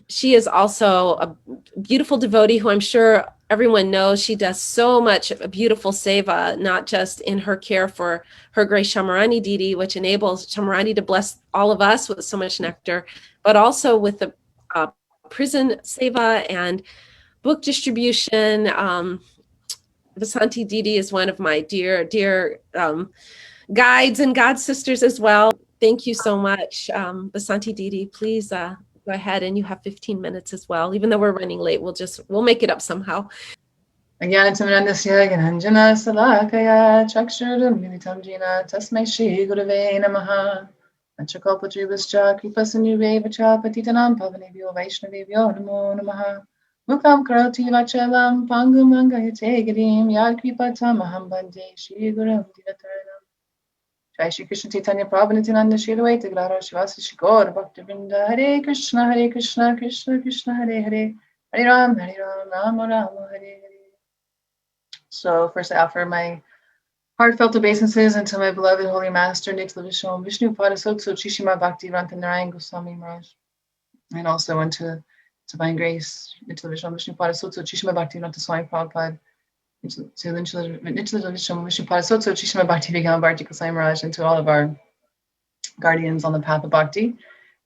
she is also a beautiful devotee who I'm sure everyone knows. She does so much beautiful seva, not just in her care for her great Shamarani Didi, which enables Shamarani to bless all of us with so much nectar, but also with the prison seva and book distribution. Vasanti Didi is one of my dear guides and god sisters as well. Thank you so much, Vasanti Didi. Please go ahead, and you have 15 minutes as well. Even though we're running late, we'll make it up somehow. Ajnanatimandasya Gananjana Salakaya Chakshurumilitam Jina Tasmai Shri Gurave Namaha Achakalpatribhascha Kripasanuveva Patitanam Pavanebhyo Vaishnavebhyo Namo Namaha Mukam Karoti Vachalam Pangum Angayate Girim Yad Kripatamaham Bande Shri Gurum Dinataranam Jai Shri Krishna Chaitanya Prabhu Nityananda Shri Advaita Gadadhar Shivasa Shri Gaura Bhaktivinoda Hare Krishna Krishna Krishna Hare Hare Hare Ram Rama Rama Hare Hare. So first I offer my heartfelt obeisances unto my beloved Holy Master Nityamrita Vishnu Vishnu Padasotso Chishima Bhaktivedanta Narayan Goswami Maharaj, and also unto Divine Grace Nityamrita Vishnu Vishnu Padasotso Chishima Bhaktivedanta Swami Prabhupada, to Nityamrita Vishnu Vishnu Padasotso Chishima Bhaktivedanta Bharti Goswami Maharaj, and to all of our guardians on the path of bhakti.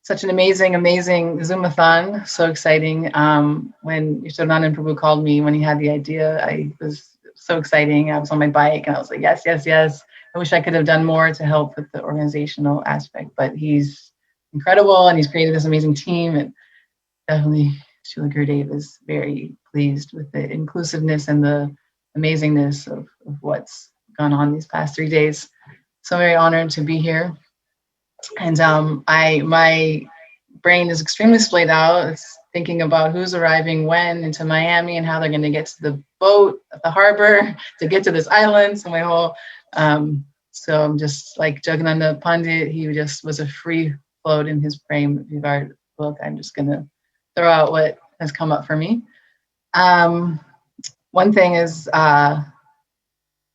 Such an amazing Zoomathon, so exciting. When Yashodanand Prabhu called me when he had the idea, I was so exciting. I was on my bike and I was like, yes. I wish I could have done more to help with the organizational aspect, but he's incredible and he's created this amazing team, and definitely Srila Gurudeva is very pleased with the inclusiveness and the amazingness of what's gone on these past 3 days. So very honored to be here. And my brain is extremely splayed out. It's thinking about who's arriving when into Miami and how they're going to get to the boat at the harbor to get to this island. So my whole, so I'm just like Jagannatha Pandit. He just was a free float in his Prem Vivar book. I'm just going to throw out what has come up for me. One thing is, I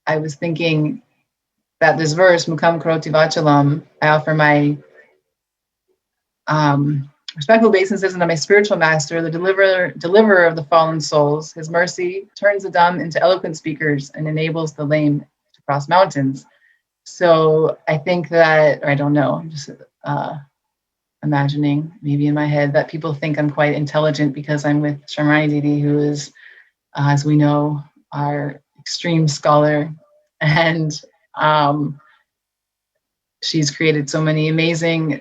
was thinking that this verse, Mukam Karoti Vachalam, I offer my respectful obeisances unto my spiritual master, the deliverer of the fallen souls. His mercy turns the dumb into eloquent speakers and enables the lame to cross mountains. So I think that, or I don't know, I'm just imagining maybe in my head that people think I'm quite intelligent because I'm with Srimati Didi, who is, as we know, our extreme scholar, and she's created so many amazing,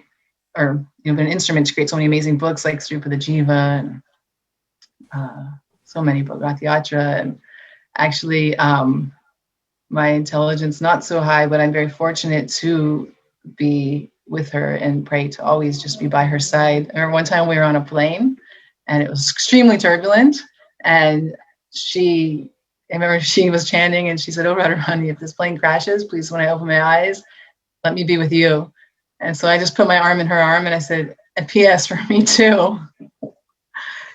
or been an instrument to create so many amazing books like Sripada Jiva and so many Bhagavati Yatra. And actually, my intelligence not so high, but I'm very fortunate to be with her and pray to always just be by her side. I remember one time we were on a plane and it was extremely turbulent, and I remember she was chanting and she said, "Oh, Radharani, if this plane crashes, please, when I open my eyes, let me be with you." And so I just put my arm in her arm and I said, "A PS for me too."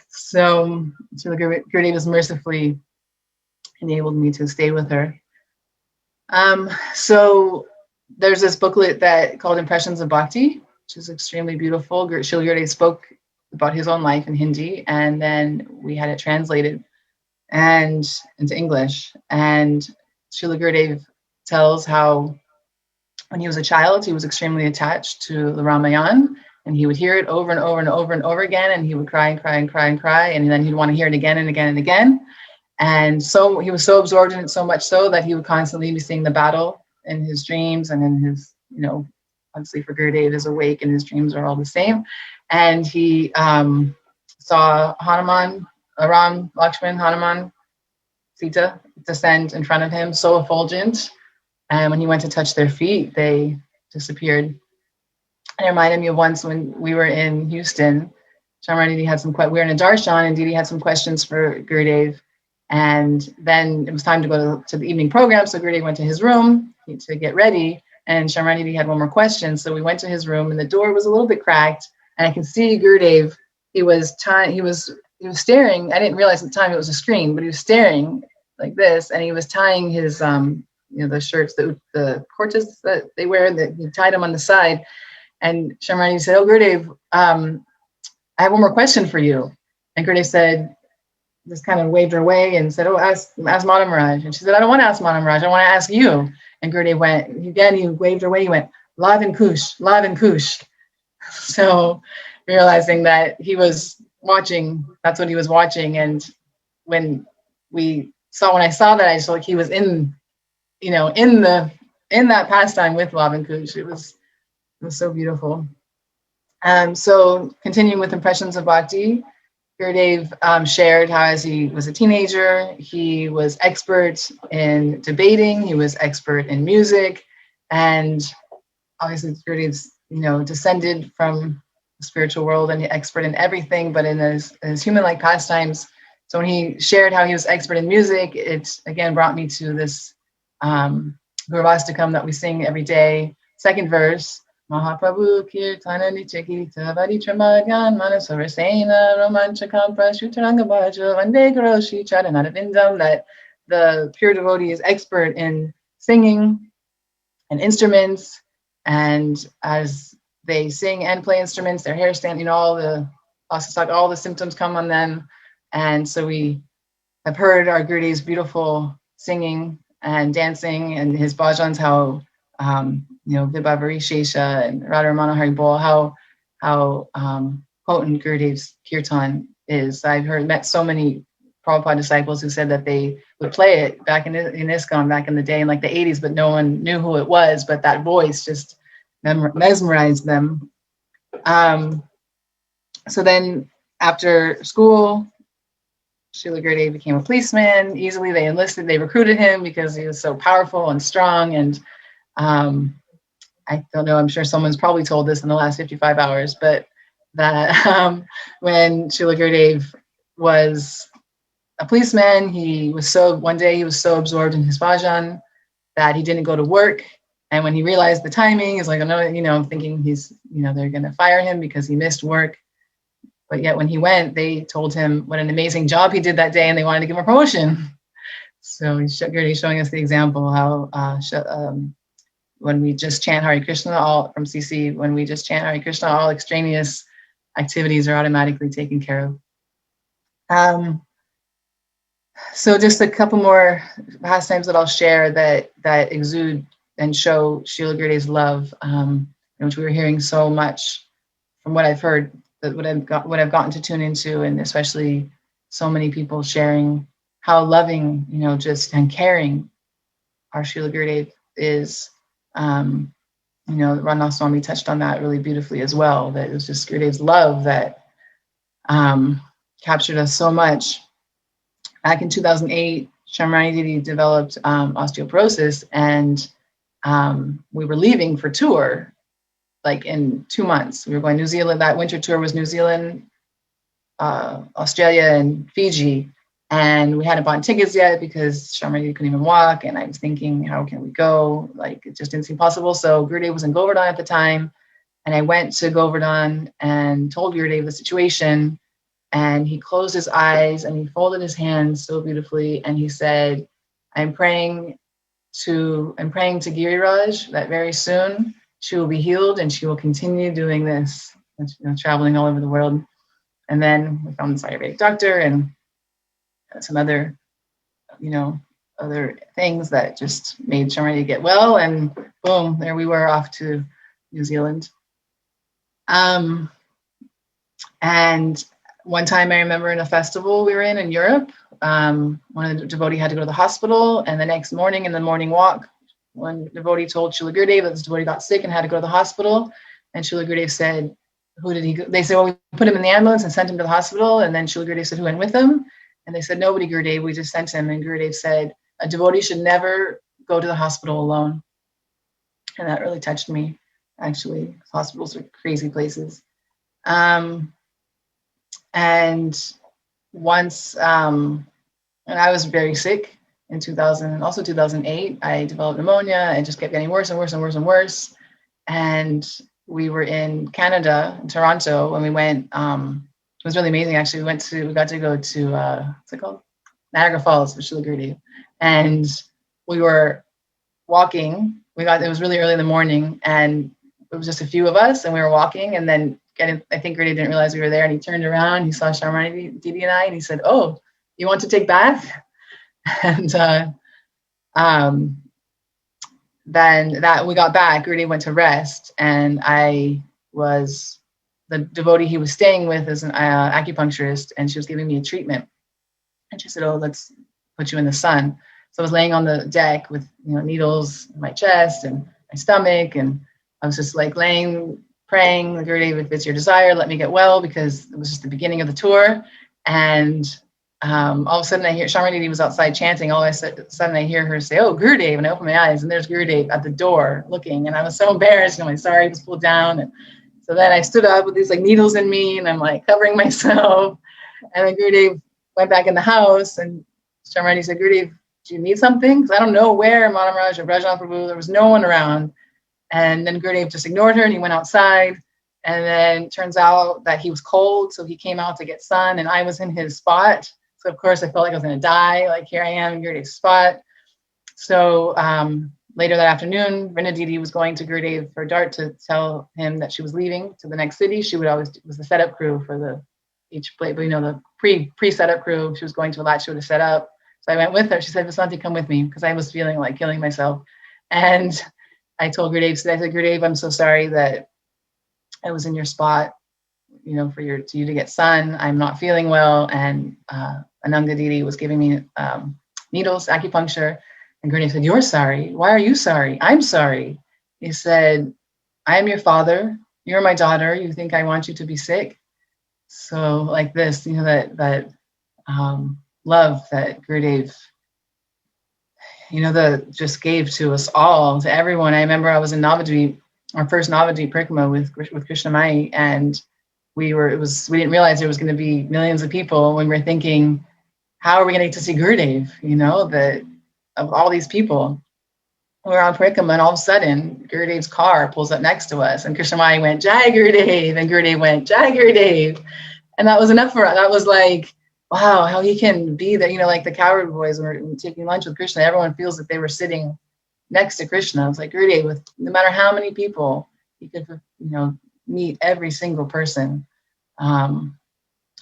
So Srila Gurudeva has mercifully enabled me to stay with her. So there's this booklet called Impressions of Bhakti, which is extremely beautiful. Srila Gurudeva spoke about his own life in Hindi, and then we had it translated and into English. And Srila Gurudeva tells how when he was a child, he was extremely attached to the Ramayana, and he would hear it over and over and over and over again, and he would cry and cry and cry and cry, and then he'd want to hear it again and again and again. And so he was so absorbed in it, so much so that he would constantly be seeing the battle in his dreams, and in his, obviously for Gurudeva is awake and his dreams are all the same. And he saw Hanuman, Ram, Lakshman, Hanuman, Sita descend in front of him, so effulgent. And when he went to touch their feet, they disappeared. And it reminded me of once when we were in Houston, Shamarani Didi had we were in a darshan, and Didi had some questions for Gurudev. And then it was time to go to the evening program. So Gurudev went to his room to get ready. And Shamarani Didi had one more question. So we went to his room, and the door was a little bit cracked. And I could see Gurudev, he was staring. I didn't realize at the time it was a screen, but he was staring like this. And he was tying his, the shirts, the kurtas that they wear, that he tied them on the side. And Shamarani said, "Oh, Gurudev, I have one more question for you. And Gurudev said, just kind of waved her away and said, oh, ask Mata Maharaj. And she said, I don't want to ask Mata Maharaj. I want to ask you. And Gurudev went, again, he waved her away. He went, Lav and Kush, Lav and Kush. So realizing that he was watching, that's what he was watching. And when I saw that, I saw like he was in that pastime with Lav and Kush. It was so beautiful. So continuing with impressions of Bhakti, Gurudev shared how as he was a teenager, he was expert in debating, he was expert in music, and obviously Gurudev's, descended from the spiritual world and expert in everything, but in his human-like pastimes. So when he shared how he was expert in music, it again brought me to this Gurvastakam that we sing every day, second verse. Mahaprabhu Kirtana Nichakita Varitramadyan Manasarasena Romanchakam Prashutarangabhaja Vande Karoshi Charanadavindam, that the pure devotee is expert in singing and instruments, and as they sing and play instruments, their hair stand, all the symptoms come on them. And so we have heard our Gurudev's beautiful singing and dancing and his bhajans, how Vibhavari Shesha and Radharamana Haribol, how potent Gurudev's kirtan is. I've met so many Prabhupada disciples who said that they would play it back in ISKCON back in the day in like the 80s, but no one knew who it was, but that voice just mesmerized them. So then after school, Srila Gurudeva became a policeman. Easily they recruited him because he was so powerful and strong. And I don't know, I'm sure someone's probably told this in the last 55 hours, but that when Srila Gurudeva was a policeman, one day he was so absorbed in his bhajan that he didn't go to work. And when he realized the timing, he's like, oh no, thinking they're going to fire him because he missed work. But yet when he went, they told him what an amazing job he did that day, and they wanted to give him a promotion. So Gurudev showing us the example how when we just chant Hare Krishna, all from CC, when we just chant Hare Krishna, all extraneous activities are automatically taken care of. So just a couple more pastimes that I'll share that exude and show Srila Gurudev's love, which we were hearing so much from what I've heard, that what I've gotten to tune into, and especially so many people sharing how loving, just and caring our Srila Gurudev is. Rana Swami touched on that really beautifully as well, that it was just Gurudev's love that captured us so much. Back in 2008, Srimati Didi developed osteoporosis, and we were leaving for tour, like in 2 months. We were going to New Zealand. That winter tour was New Zealand, Australia, and Fiji. And we hadn't bought tickets yet because Srimati couldn't even walk. And I was thinking, how can we go? Like, it just didn't seem possible. So Gurudev was in Govardhan at the time. And I went to Govardhan and told Gurudev the situation. And he closed his eyes and he folded his hands so beautifully. And he said, I'm praying to Giriraj that very soon she will be healed and she will continue doing this, traveling all over the world. And then we found this Ayurvedic doctor and some other, other things that just made Srimati get well. And boom, there we were off to New Zealand. And one time I remember in a festival we were in Europe, one of the devotee had to go to the hospital, and the next morning in the morning walk, one devotee told Srila Gurudeva that this devotee got sick and had to go to the hospital. And Srila Gurudeva said, who did he go? They said, well, we put him in the ambulance and sent him to the hospital. And then Srila Gurudeva said, who went with him? And they said, nobody, Gurudev, we just sent him. And Gurudev said, a devotee should never go to the hospital alone. And that really touched me, actually. Hospitals are crazy places. And once, and I was very sick in 2000, and also 2008, I developed pneumonia. It just kept getting worse and worse and worse and worse. And we were in Canada, in Toronto, when we went, it was really amazing, actually. We got to go to, what's it called? Niagara Falls with Srila Gurudeva. And we were walking. It was really early in the morning, and it was just a few of us, and we were walking, and then I think Gurudev didn't realize we were there, and he turned around, he saw Sharmani, Didi, and I, and he said, "Oh, you want to take bath?" And then that we got back, Gurudev went to rest, and the devotee he was staying with is an acupuncturist, and she was giving me a treatment. And she said, "Oh, let's put you in the sun." So I was laying on the deck with needles in my chest and my stomach, and I was just like laying, praying, Gurudev, if it's your desire, let me get well, because it was just the beginning of the tour. And all of a sudden I hear Sharmani was outside chanting. All of a sudden I hear her say, "Oh, Gurudev," and I open my eyes, and there's Gurudev at the door looking, and I was so embarrassed. My sari was pulled down, and so then I stood up with these like needles in me, and I'm like covering myself. And then Gurudev went back in the house, and Sharmani said, "Gurudev, do you need something?" Because I don't know where Maharaj or Rajan Prabhu, there was no one around. And then Gurudev just ignored her, and he went outside. And then turns out that he was cold, so he came out to get sun, and I was in his spot. So of course I felt like I was going to die. Like, here I am in Gurudev's spot. So later that afternoon, Rinna Didi was going to Gurudev for Dart to tell him that she was leaving to the next city. She was the setup crew for each play, but the pre-setup crew. She was going to a lot. She would have set up. So I went with her. She said, "Vasanti, come with me," because I was feeling like killing myself. And I told Gurudev, I said, "Gurudev, I'm so sorry that I was in your spot, for you to get sun. I'm not feeling well." And Ananga Didi was giving me needles, acupuncture. And Gurudev said, "You're sorry. Why are you sorry?" "I'm sorry." He said, "I am your father. You're my daughter. You think I want you to be sick?" So like this, that love that Gurudev, just gave to us all, to everyone. I remember I was in Navadvip, our first Navadvip Parikramah with Krishnamai, and we didn't realize there was going to be millions of people when we were thinking, how are we going to get to see Gurudev? That of all these people, we're on Parikramah, and all of a sudden Gurudev's car pulls up next to us, and Krishnamai went, "Jai Gurudev," and Gurudev went, "Jai Gurudev," and that was enough for us. That was like, wow, how he can be there. Like the Coward Boys, when we were taking lunch with Krishna, everyone feels that they were sitting next to Krishna. It's like Gurudev, with no matter how many people, he could, meet every single person. I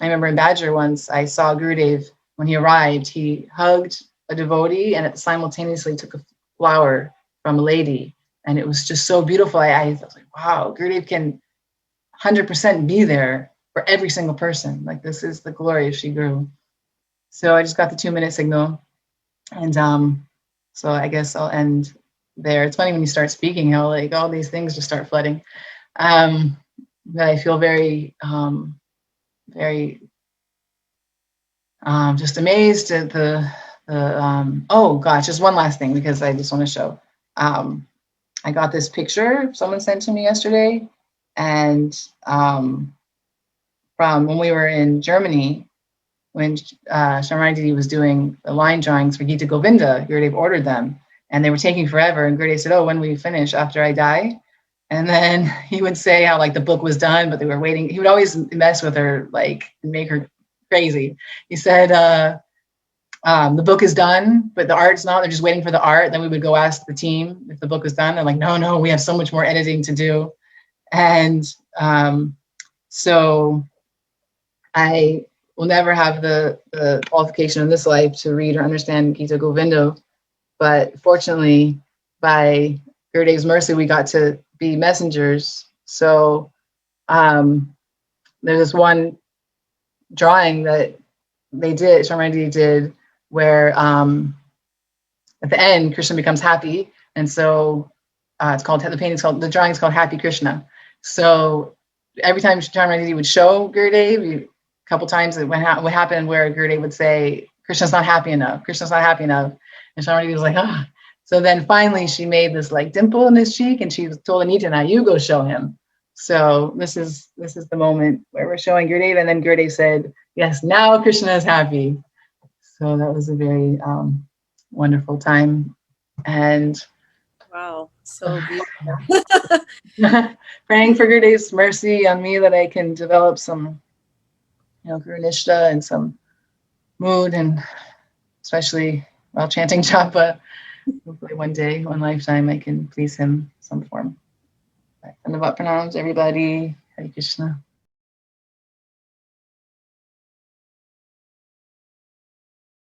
remember in Badger once, I saw Gurudev when he arrived. He hugged a devotee and simultaneously took a flower from a lady, and it was just so beautiful. I was like, wow, Gurudev can 100% be there for every single person. Like, this is the glory of Shri Guru. So I just got the 2-minute signal, and so I guess I'll end there. It's funny when you start speaking how like all these things just start flooding. But I feel very, very just amazed at the oh gosh, just one last thing, because I just want to show. I got this picture someone sent to me yesterday, and from when we were in Germany, when Sharmani was doing the line drawings for Gita Govinda, Gurudev ordered them, and they were taking forever. And Gurudev said, "Oh, when will you finish? After I die?" And then he would say how like the book was done, but they were waiting. He would always mess with her, like make her crazy. He said, the book is done, but the art's not. They're just waiting for the art. Then we would go ask the team if the book was done. They're like, no, we have so much more editing to do. And so I will never have the qualification in this life to read or understand Gita Govinda. But fortunately, by Gurudev's mercy, we got to be messengers. So there's this one drawing that Sharmani did, where at the end, Krishna becomes happy. And so the drawing is called Happy Krishna. So every time Sharmani would show Gurudev, a couple times it would happen where Gurudev would say, "Krishna's not happy enough. Krishna's not happy enough." And Sharmani was like, ah. So then finally she made this like dimple in his cheek, and she told Anita, "Now you go show him." So this is the moment where we're showing Gurudev, and then Gurudev said, "Yes, now Krishna is happy." So that was a very wonderful time. And wow, so beautiful. Praying for Gurudev's mercy on me, that I can develop some, Guru Nishta and some mood, and especially while chanting japa. Hopefully one day, one lifetime, I can please him in some form. Dandavat pranams, everybody. Hare Krishna.